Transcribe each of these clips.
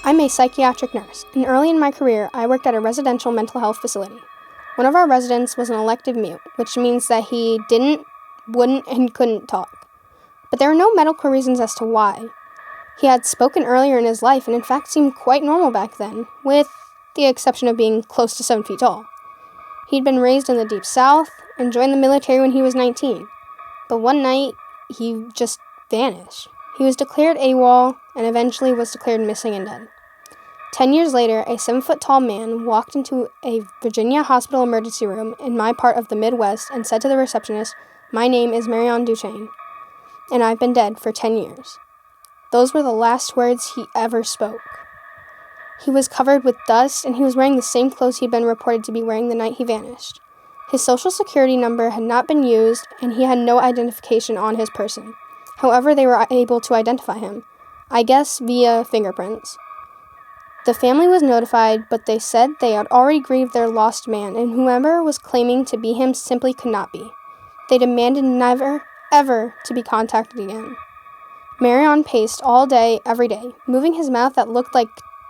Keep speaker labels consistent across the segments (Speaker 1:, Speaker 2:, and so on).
Speaker 1: I'm a psychiatric nurse, and early in my career, I worked at a residential mental health facility. One of our residents was an elective mute, which means that he didn't, wouldn't, and couldn't talk. But there were no medical reasons as to why. He had spoken earlier in his life and in fact seemed quite normal back then, with the exception of being close to 7 feet tall. He'd been raised in the Deep South and joined the military when he was 19. But one night, he just vanished. He was declared AWOL and eventually was declared missing and dead. 10 years later, a 7-foot-tall man walked into a Virginia hospital emergency room in my part of the Midwest and said to the receptionist, "My name is Marion Duchesne, and I've been dead for 10 years. Those were the last words he ever spoke. He was covered with dust, and he was wearing the same clothes he'd been reported to be wearing the night he vanished. His social security number had not been used, and he had no identification on his person. However, they were able to identify him, I guess via fingerprints. The family was notified, but they said they had already grieved their lost man, and whoever was claiming to be him simply could not be. They demanded never, ever to be contacted again. Marion paced all day, every day, moving his mouth that looked like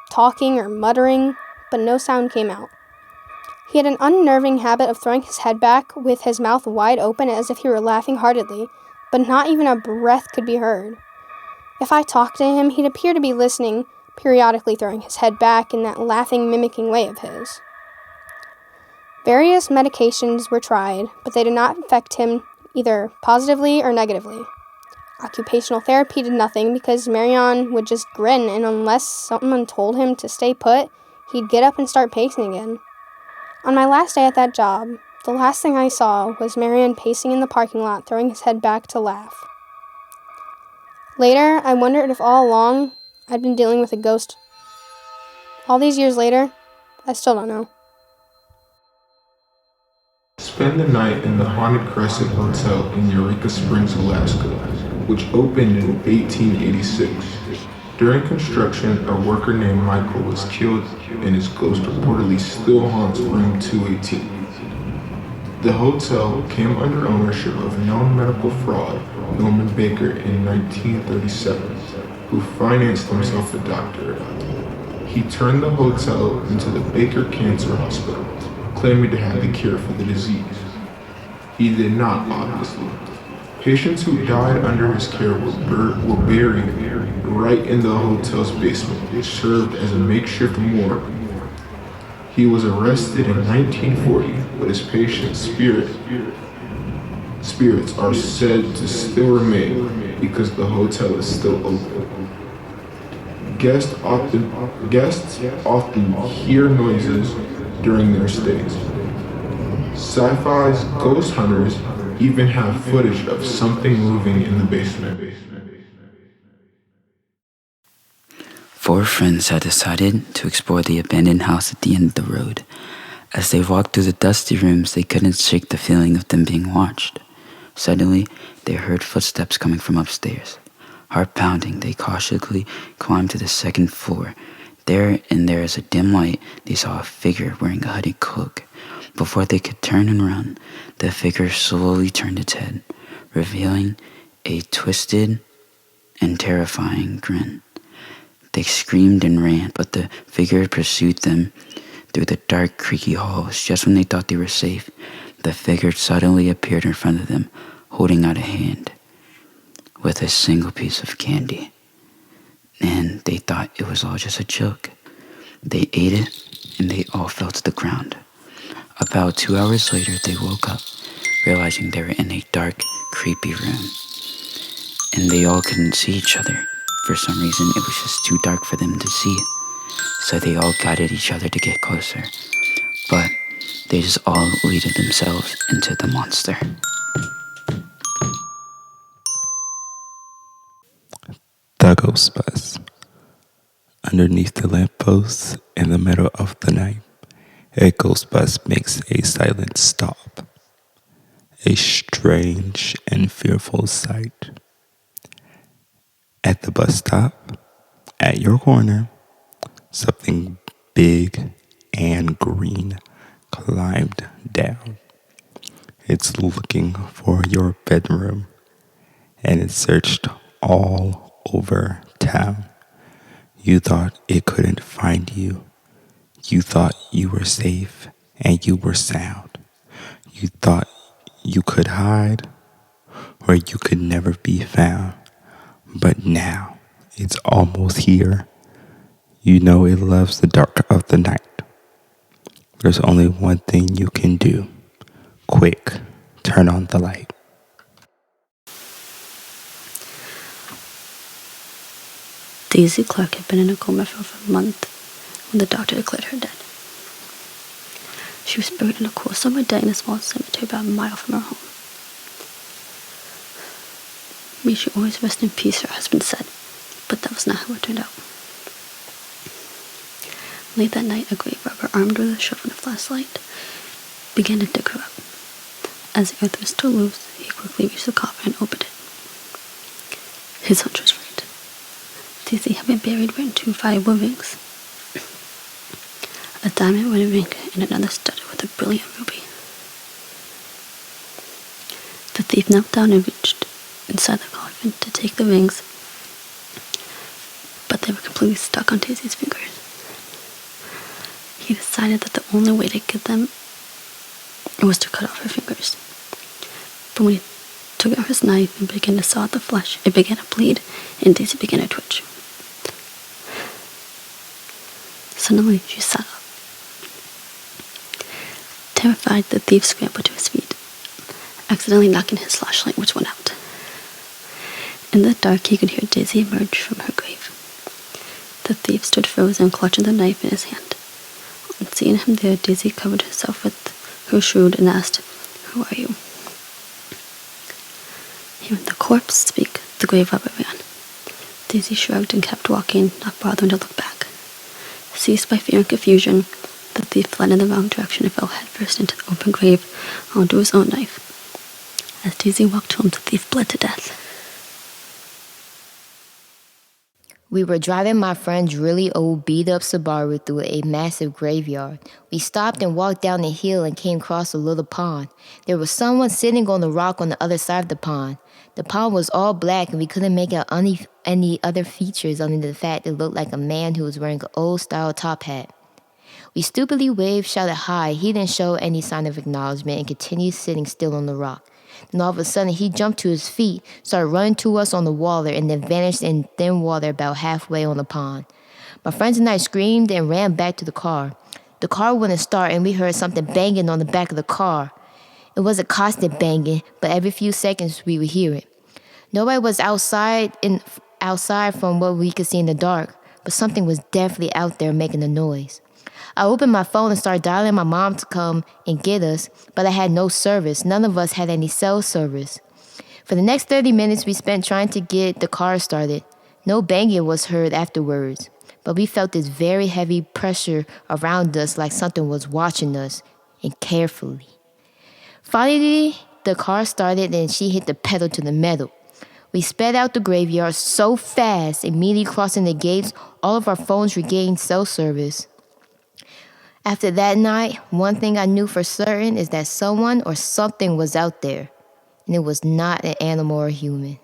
Speaker 1: talking or muttering, but no sound came out. He had an unnerving habit of throwing his head back with his mouth wide open as if he were laughing heartedly, but not even a breath could be heard. If I talked to him, he'd appear to be listening, periodically throwing his head back in that laughing, mimicking way of his. Various medications were tried, but they did not affect him either positively or negatively. Occupational therapy did nothing because Marion would just grin, and unless someone told him to stay put, he'd get up and start pacing again. On my last day at that job, the last thing I saw was Marion pacing in the parking lot, throwing his head back to laugh. Later, I wondered if all along I'd been dealing with a ghost. All these years later, I still don't know.
Speaker 2: Spend the night in the Haunted Crescent Hotel in Eureka Springs, Alaska, which opened in 1886. During construction, a worker named Michael was killed, and his ghost reportedly still haunts room 218. The hotel came under ownership of known medical fraud Norman Baker in 1937, who financed himself a doctorate. He turned the hotel into the Baker Cancer Hospital, claiming to have the cure for the disease. He did not, obviously. Patients who died under his care were buried right in the hotel's basement, which served as a makeshift morgue. He was arrested in 1940, but his patient's spirits are said to still remain because the hotel is still open. Guests often hear noises during their stays. Sci-fi's ghost hunters even have footage of something moving in the basement.
Speaker 3: 4 friends had decided to explore the abandoned house at the end of the road. As they walked through the dusty rooms, they couldn't shake the feeling of them being watched. Suddenly, they heard footsteps coming from upstairs. Heart pounding, they cautiously climbed to the 2nd floor. There, in there as a dim light, they saw a figure wearing a hooded cloak. Before they could turn and run, the figure slowly turned its head, revealing a twisted and terrifying grin. They screamed and ran, but the figure pursued them through the dark, creaky halls. Just when they thought they were safe, the figure suddenly appeared in front of them, holding out a hand with a single piece of candy. And they thought it was all just a joke. They ate it, and they all fell to the ground. About 2 hours later, they woke up, realizing they were in a dark, creepy room. And they all couldn't see each other. For some reason, it was just too dark for them to see. So they all guided each other to get closer. But they just all leaded themselves into the monster.
Speaker 4: The Ghost Bus. Underneath the lamppost in the middle of the night, a ghost bus makes a silent stop. A strange and fearful sight. At the bus stop, at your corner, something big and green climbed down. It's looking for your bedroom, and it searched all over town. You thought it couldn't find you. You thought you were safe and you were sound. You thought you could hide where you could never be found. But now it's almost here. You know it loves the dark of the night. There's only one thing you can do. Quick, turn on the light.
Speaker 5: Daisy Clark had been in a coma for over a month when the doctor declared her dead. She was buried on a cool summer day in a small cemetery about a mile from her home. May she always rest in peace, her husband said, but that was not how it turned out. Late that night, a grave robber armed with a shovel and a flashlight began to dig her up. As the earth was still loose, he quickly reached the coffin and opened it. His hunch was right. Daisy had been buried wearing two valuable rings, a diamond wedding ring and another studded with a brilliant ruby. The thief knelt down and reached inside the coffin to take the rings, but they were completely stuck on Daisy's fingers. He decided that the only way to get them was to cut off her fingers. But when he took out his knife and began to saw at the flesh, it began to bleed and Daisy began to twitch. Suddenly, she sat up. Terrified, the thief scrambled to his feet, accidentally knocking his flashlight, which went out. In the dark, he could hear Daisy emerge from her grave. The thief stood frozen, clutching the knife in his hand. On seeing him there, Daisy covered herself with her shroud and asked, "Who are you?" Hearing the corpse speak, the grave robber ran. Daisy shrugged and kept walking, not bothering to look back. Seized by fear and confusion, the thief fled in the wrong direction and fell headfirst into the open grave onto his own knife. As Daisy walked home, the thief bled to death.
Speaker 6: We were driving my friend's really old beat-up Subaru through a massive graveyard. We stopped and walked down the hill and came across a little pond. There was someone sitting on the rock on the other side of the pond. The pond was all black and we couldn't make out any other features other than the fact it looked like a man who was wearing an old-style top hat. We stupidly waved, shouted hi. He didn't show any sign of acknowledgement and continued sitting still on the rock. Then all of a sudden, he jumped to his feet, started running to us on the water, and then vanished in thin water about halfway on the pond. My friends and I screamed and ran back to the car. The car wouldn't start, and we heard something banging on the back of the car. It wasn't constant banging, but every few seconds we would hear it. Nobody was outside from what we could see in the dark, but something was definitely out there making a noise. I opened my phone and started dialing my mom to come and get us, but I had no service. None of us had any cell service. For the next 30 minutes, we spent trying to get the car started. No banging was heard afterwards, but we felt this very heavy pressure around us like something was watching us, and carefully. Finally, the car started and she hit the pedal to the metal. We sped out the graveyard so fast, immediately crossing the gates, all of our phones regained cell service. After that night, one thing I knew for certain is that someone or something was out there, and it was not an animal or human.